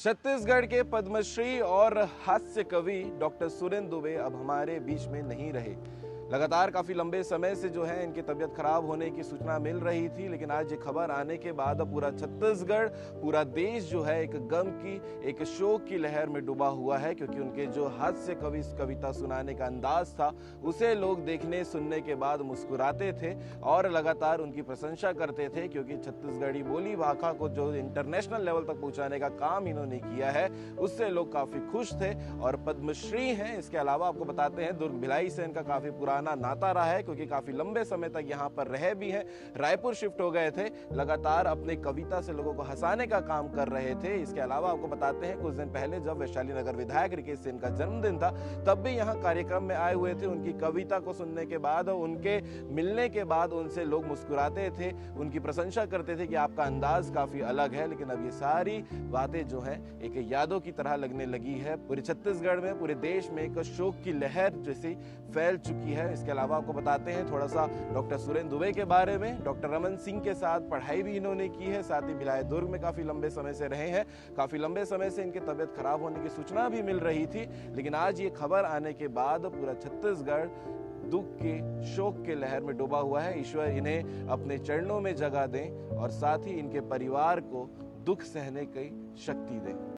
छत्तीसगढ़ के पद्मश्री और हास्य कवि डॉक्टर सुरेंद्र दुबे अब हमारे बीच में नहीं रहे। लगातार काफी लंबे समय से जो है इनकी तबीयत खराब होने की सूचना मिल रही थी, लेकिन आज ये खबर आने के बाद अब पूरा छत्तीसगढ़, पूरा देश जो है एक गम की, एक शोक की लहर में डूबा हुआ है, क्योंकि उनके जो हास्य कविता सुनाने का अंदाज था उसे लोग देखने सुनने के बाद मुस्कुराते थे और लगातार उनकी प्रशंसा करते थे, क्योंकि छत्तीसगढ़ी बोली भाषा को जो इंटरनेशनल लेवल तक पहुंचाने का काम इन्होंने किया है उससे लोग काफी खुश थे और पद्मश्री हैं। इसके अलावा आपको बताते हैं दुर्ग भिलाई से इनका काफी पुराना नाता रहा है, क्योंकि काफी लंबे समय तक यहाँ पर रहे भी हैं। रायपुर शिफ्ट हो गए थे, लगातार अपने कविता से लोगों को हंसाने का काम कर रहे थे। इसके अलावा आपको बताते हैं कुछ दिन पहले जब वैशाली नगर विधायक रिकेश सिंह का जन्मदिन था तब भी यहाँ कार्यक्रम में आए हुए थे। उनकी कविता को सुनने के बाद, उनके मिलने के बाद उनसे लोग मुस्कुराते थे, उनकी प्रशंसा करते थे कि आपका अंदाज काफी अलग है। लेकिन अब ये सारी बातें जो है एक यादों की तरह लगने लगी है। पूरे छत्तीसगढ़ में, पूरे देश में एक शोक की लहर जैसी फैल चुकी है। इसके अलावा आपको बताते हैं थोड़ा सा डॉक्टर सुरेंद्र दुबे के बारे में। डॉक्टर रमन सिंह के साथ पढ़ाई भी इन्होंने की है, साथ ही भिलाई दुर्ग में काफी लंबे समय से रहे हैं। काफी लंबे समय से इनकी तबीयत खराब होने की सूचना भी मिल रही थी, लेकिन आज ये खबर आने के बाद पूरा छत्तीसगढ़ दुख के, शोक के लहर में डूबा हुआ है। ईश्वर इन्हें अपने चरणों में जगह दें और साथ ही इनके परिवार को दुख सहने की शक्ति दें।